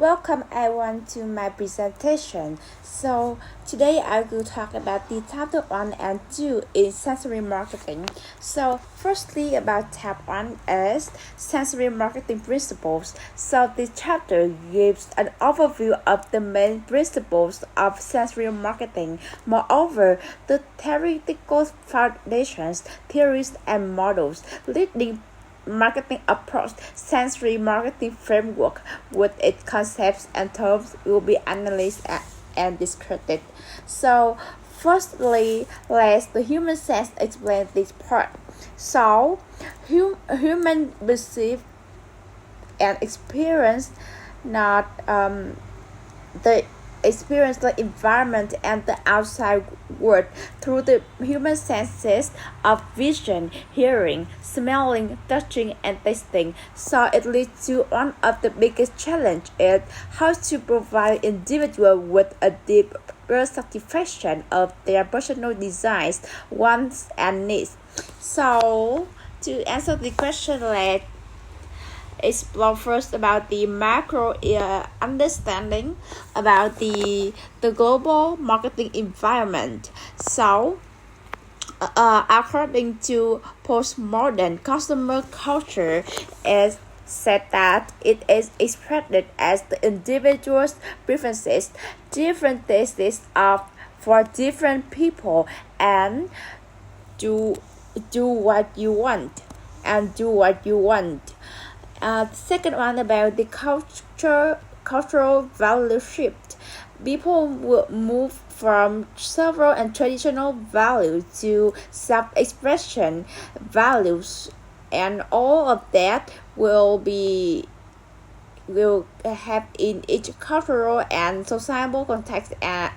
Welcome everyone to my presentation. So today I will talk about the chapter 1 and 2 in sensory marketing. So firstly about chapter 1 is sensory marketing principles. So this chapter gives an overview of the main principles of sensory marketing. Moreover, the theoretical foundations, theories and models leading marketing approach, sensory marketing framework with its concepts and terms will be analyzed and discussed. So, firstly, let's the human sense explain this part. So, human perceive and experience not the experience the environment and the outside world through the human senses of vision, hearing, smelling, touching, and tasting. So it leads to one of the biggest challenge is how to provide individuals with a deep satisfaction of their personal desires, wants, and needs. So to answer the question, let's explore first about the macro understanding about the global marketing environment. So, according to postmodern customer culture, is said that it is expressed as the individual's preferences, different tastes of for different people, and do do what you want and do what you want. The second one about the cultural value shift. People will move from several and traditional values to self-expression values, and all of that will have in each cultural and societal context a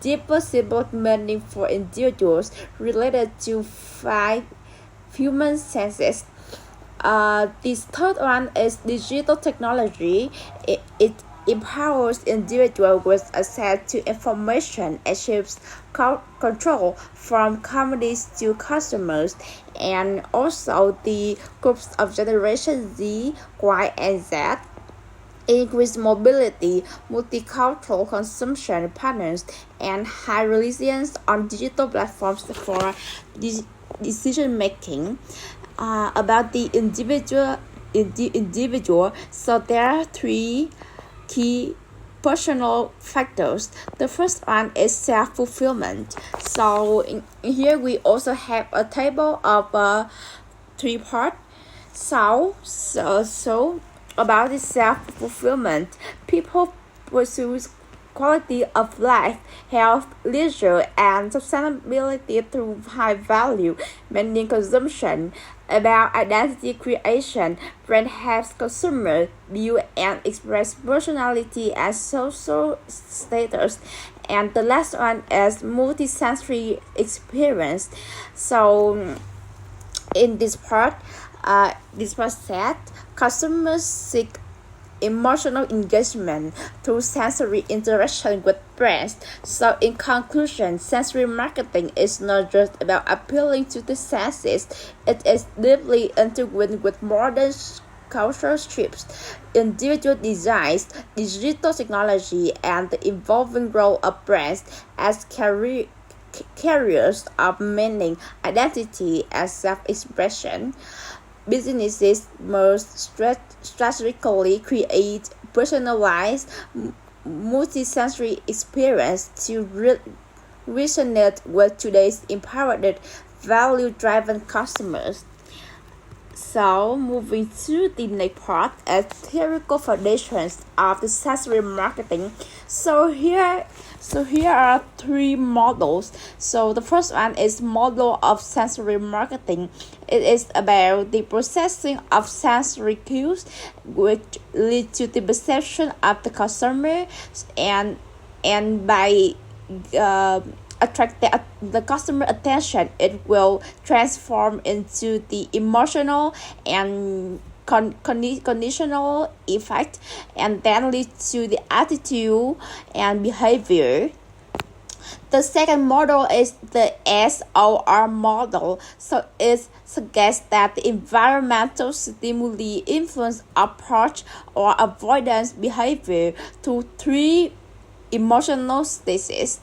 deeper symbolic meaning for individuals related to five human senses. This third one is digital technology. It empowers individuals with access to information, achieves control from companies to customers, and also the groups of Generation Z, Y, and Z increased mobility, multicultural consumption patterns, and high reliance on digital platforms for decision making. About the individual, so there are three key personal factors. The first one is self-fulfillment. So in here we also have a table of three parts. So about the self-fulfillment, people pursue quality of life, health, leisure, and sustainability through high value, meaning consumption. About identity creation, brand helps consumers view and express personality and social status. And the last one is multisensory experience. So in this part said, customers seek emotional engagement through sensory interaction with brands. So in conclusion, sensory marketing is not just about appealing to the senses, it is deeply integrated with modern cultural shifts, individual designs, digital technology, and the evolving role of brands as carriers of meaning, identity, and self-expression. Businesses must strategically create personalized, multisensory experience to resonate with today's empowered, value-driven customers. So, moving to the next part as theoretical foundations of the sensory marketing. So here are three models. So the first one is model of sensory marketing. It is about the processing of sensory cues, which lead to the perception of the consumer, and by attract the customer attention, it will transform into the emotional and conditional effect, and then lead to the attitude and behavior. The second model is the SOR model. So it suggests that the environmental stimuli influence approach or avoidance behavior to three emotional states.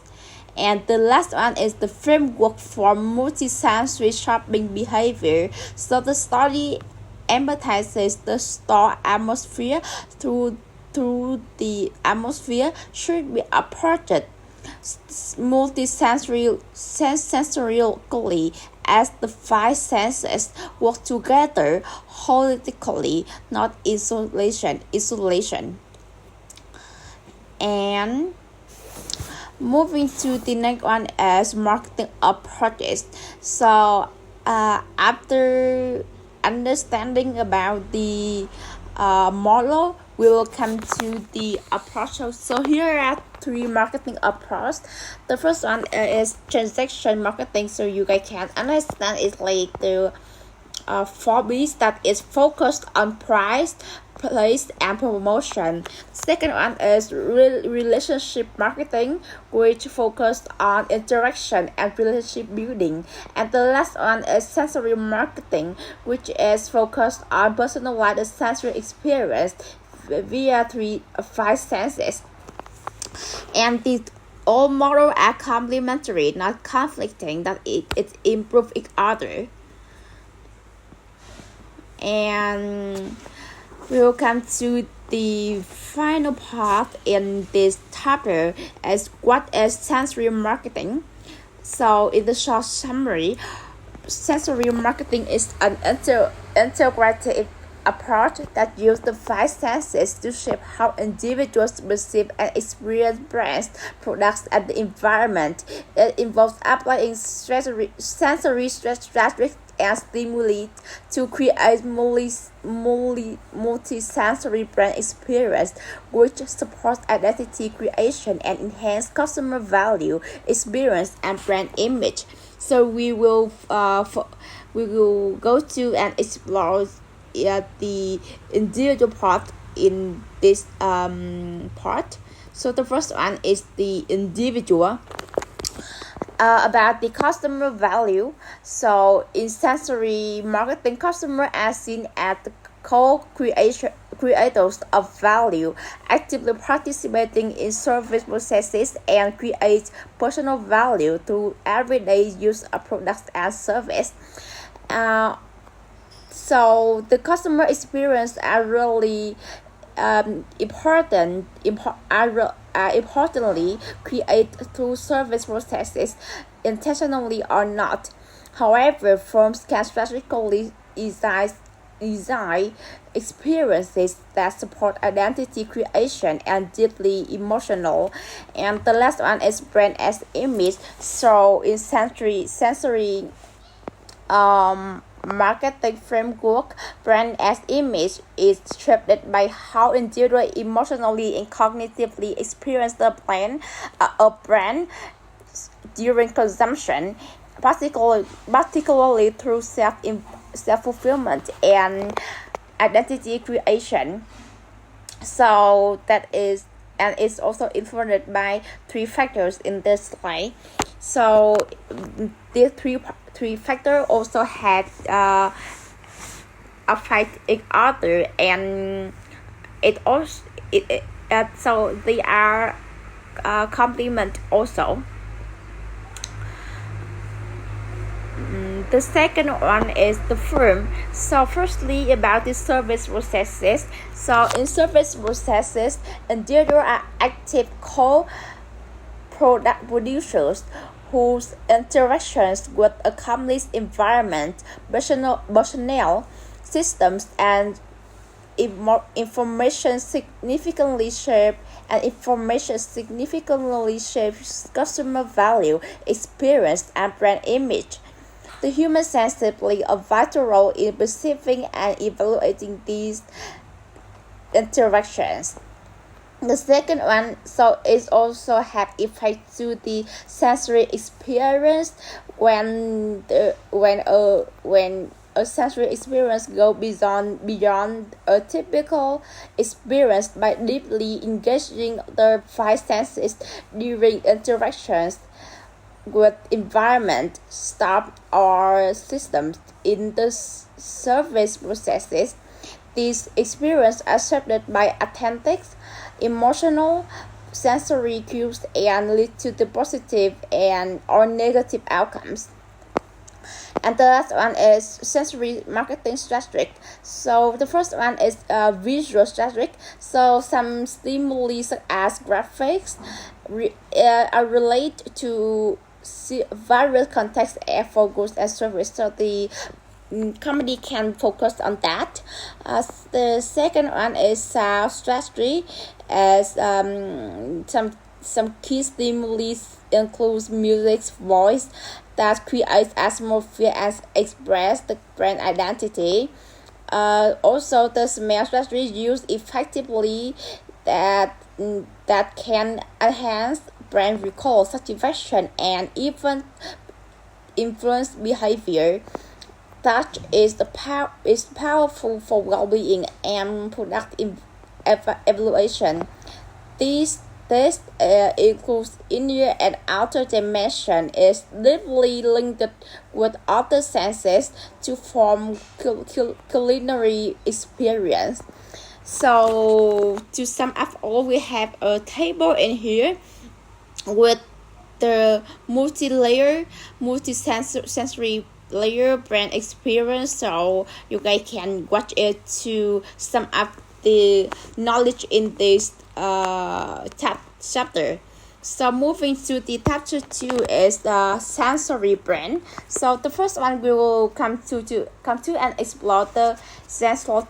And the last one is the framework for multisensory shopping behavior. So the study empathizes the store atmosphere through the atmosphere should be approached multisensorially as the five senses work together holistically, not isolation. And moving to the next one is marketing approaches. So after understanding about the model, we will come to the approach. So here are three marketing approaches. The first one is transaction marketing. So you guys can understand it's like the 4Bs that is focused on price, place, and promotion. Second one is relationship marketing, which focused on interaction and relationship building. And the last one is sensory marketing, which is focused on personalized sensory experience via five senses. And these all models are complementary, not conflicting, that it improves each other. And we will come to the final part in this chapter as what is sensory marketing. So in the short summary, sensory marketing is an integrative approach that uses the five senses to shape how individuals perceive and experience brands, products, and the environment. It involves applying sensory strategies and stimuli to create multi-sensory brand experience, which supports identity creation and enhance customer value, experience, and brand image. So we will go to and explore the individual part in this part. So the first one is the individual. About the customer value. So in sensory marketing, customers are seen as the creators of value, actively participating in service processes and create personal value through everyday use of products and service. So the customer experience are really importantly create through service processes, intentionally or not. However, firms can strategically design experiences that support identity creation and deeply emotional. And the last one is brand as image. So in sensory marketing framework, brand as image is shaped by how individuals emotionally and cognitively experience the brand during consumption, particularly through self-fulfillment and identity creation. So that is, and it's also influenced by three factors in this slide. So these three factors also had affect each other, and so they are complement also. The second one is the firm. So firstly about the service processes. So in service processes, individuals are active product producers whose interactions with a company's environment, personnel, systems, and information significantly shapes customer value, experience, and brand image. The human senses play a vital role in perceiving and evaluating these interactions. The second one, so it also have effect to the sensory experience when a sensory experience goes beyond a typical experience by deeply engaging the five senses during interactions with environment, staff, or systems in the service processes. These experiences are shaped by authentic, emotional, sensory cues and lead to the positive and or negative outcomes. And the last one is sensory marketing strategy. So the first one is visual strategy. So some stimuli such as graphics are related to various contexts for goods and service. So the company can focus on that. The second one is sound strategy, as some key stimuli includes music, voice that creates atmosphere and express the brand identity. Also, the smell strategy used effectively that can enhance brand recall, satisfaction, and even influence behavior. Touch is powerful for well-being and product evaluation. These tests includes inner and outer dimension is deeply linked with other senses to form culinary experience. So to sum up all, we have a table in here with the multi-layer, multi-sensory layer brand experience, so you guys can watch it to sum up the knowledge in this chapter. So moving to the chapter 2 is the sensory brand. So the first one we will come to and explore the sensual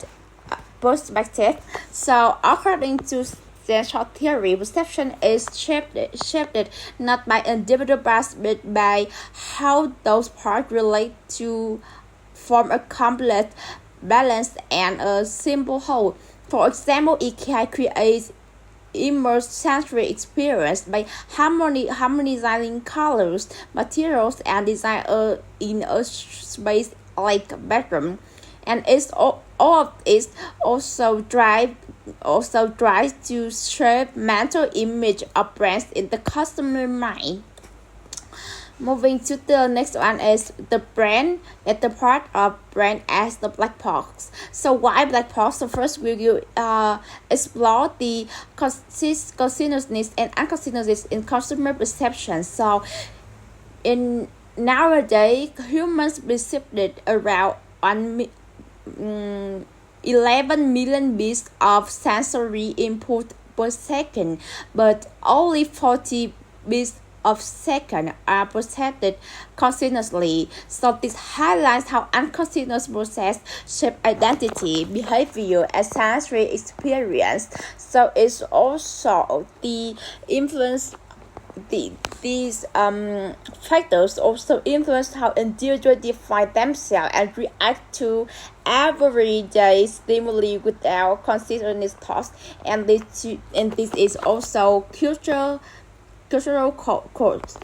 perspective. So according to sensual theory, perception is shaped not by individual parts but by how those parts relate to form a complex, balanced, and a simple whole. For example, IKEA creates immersive sensory experience by harmonizing colors, materials, and design in a space like a bedroom. And it's all of it also drives to shape mental image of brands in the customer mind. Moving to the next one is the brand at the part of brand as the black box. So why black box? So first we will explore the consciousness and unconsciousness in consumer perception. So in nowadays humans received around 11 million bits of sensory input per second, but only 40 bits of second are processed consciously. So this highlights how unconscious process shape identity, behavior, and sensory experience. So it's also the influence. These factors also influence how individuals define themselves and react to everyday stimuli without conscious thoughts, and this is also cultural codes.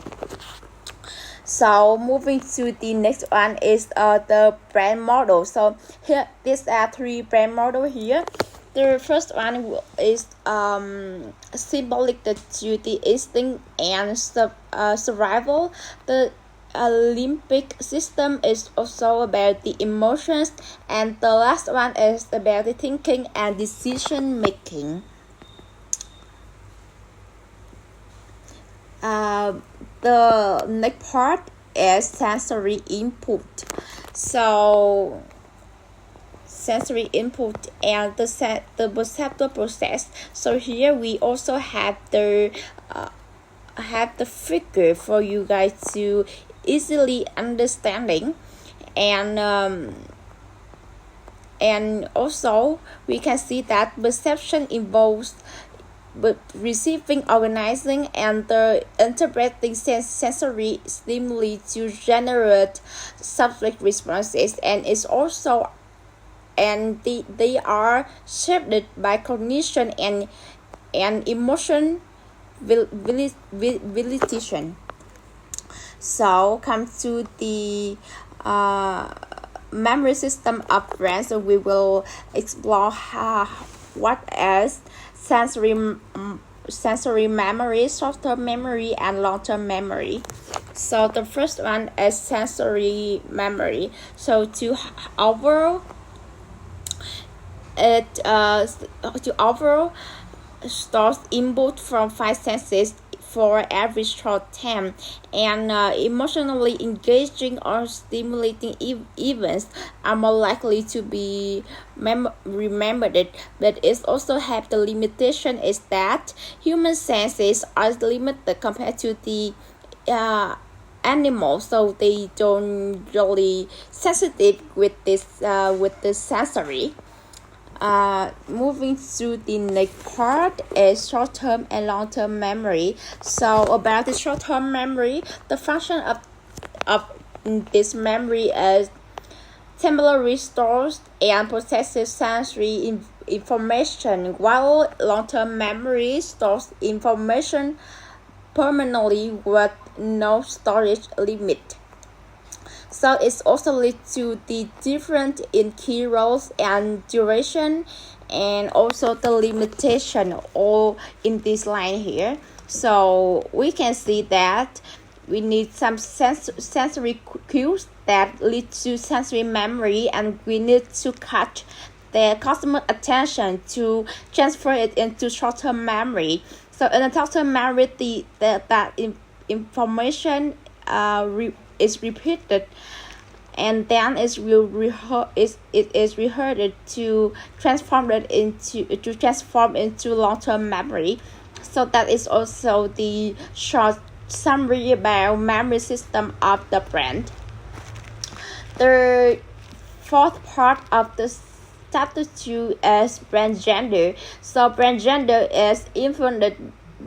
So moving to the next one is the brand model. So here these are three brand model here. The first one is symbolic to the instinct and survival. The Olympic system is also about the emotions, and the last one is about the thinking and decision making. The next part is sensory input. So sensory input and the perceptual process. So here we also have the figure for you guys to easily understanding, and also we can see that perception involves but receiving, organizing, and interpreting sensory stimuli to generate subject responses, and it's also they are shaped by cognition and emotion validation. So come to the memory system of brain. So we will explore what is sensory memory, short-term memory, and long-term memory. So the first one is sensory memory. So to overall stores input from five senses for every short time, and emotionally engaging or stimulating events are more likely to be remembered. But it also have the limitation is that human senses are limited compared to the animals, so they don't really sensitive with the sensory. Moving to the next part is short-term and long-term memory. So about the short-term memory, the function of this memory is temporary stores and processes sensory information, while long-term memory stores information permanently with no storage limit. So it's also lead to the difference in key roles and duration, and also the limitation all in this line here. So we can see that we need some sensory cues that lead to sensory memory, and we need to catch the customer attention to transfer it into short-term memory. So in the short-term memory, that information is repeated, and then it is rehearsed to transform into long-term memory. So that is also the short summary about memory system of the brain. The fourth part of the chapter 2 is brain gender. So brain gender is influenced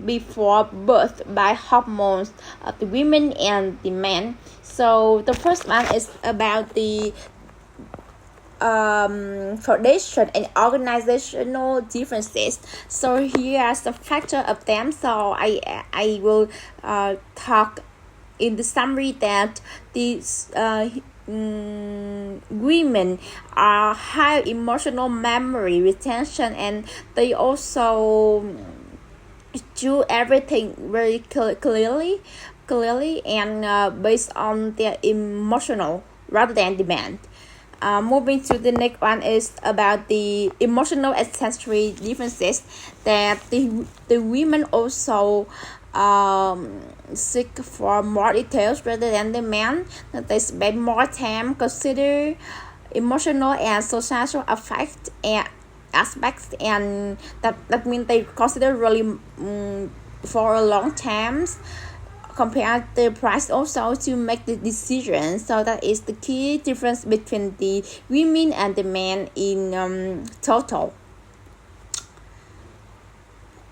before birth by hormones of the women and the men. So the first one is about the foundation and organizational differences. So here are some factor of them. So I will talk in the summary that these women are high emotional memory retention, and they also do everything very clearly and based on their emotional rather than demand. Moving to the next one is about the emotional and sensory differences, that the women also seek for more details rather than the men. That they spend more time consider emotional and social effects and aspects, and that means they consider really for a long time compare the price also to make the decision. So that is the key difference between the women and the men in total.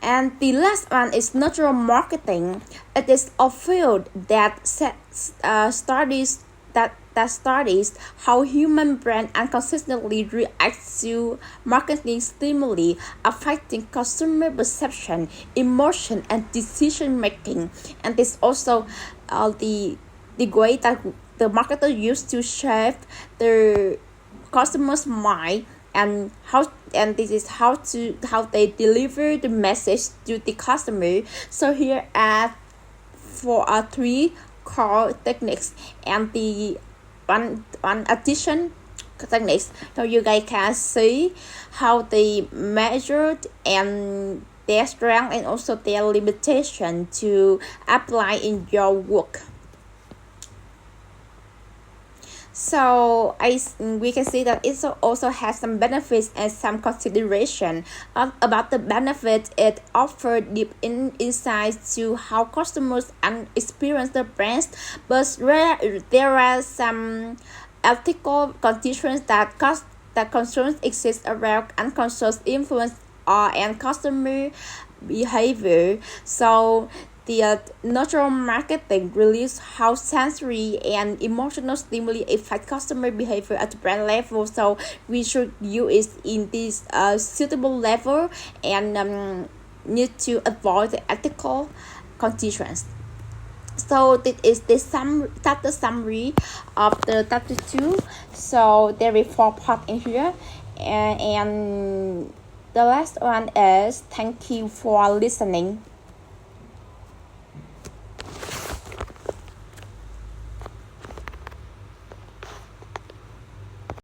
And the last one is natural marketing. It is a field that studies how human brain unconsistently reacts to marketing stimuli, affecting consumer perception, emotion, and decision making. And this also the way that the marketer used to shape the customer's mind, and this is how they deliver the message to the customer. So here are three core techniques and the one addition techniques, so you guys can see how they measured and their strength and also their limitation to apply in your work. So we can see that it also has some benefits and some consideration. About the benefits, it offers deep insights to how customers experience the brands, but there are some ethical conditions that concerns exist around unconscious influence and customer behavior. So the natural marketing release how sensory and emotional stimuli affect customer behavior at the brand level. So we should use it in this suitable level and need to avoid the ethical conditions. So this is the summary of the chapter 2. So there is 4 parts in here, and the last one is thank you for listening.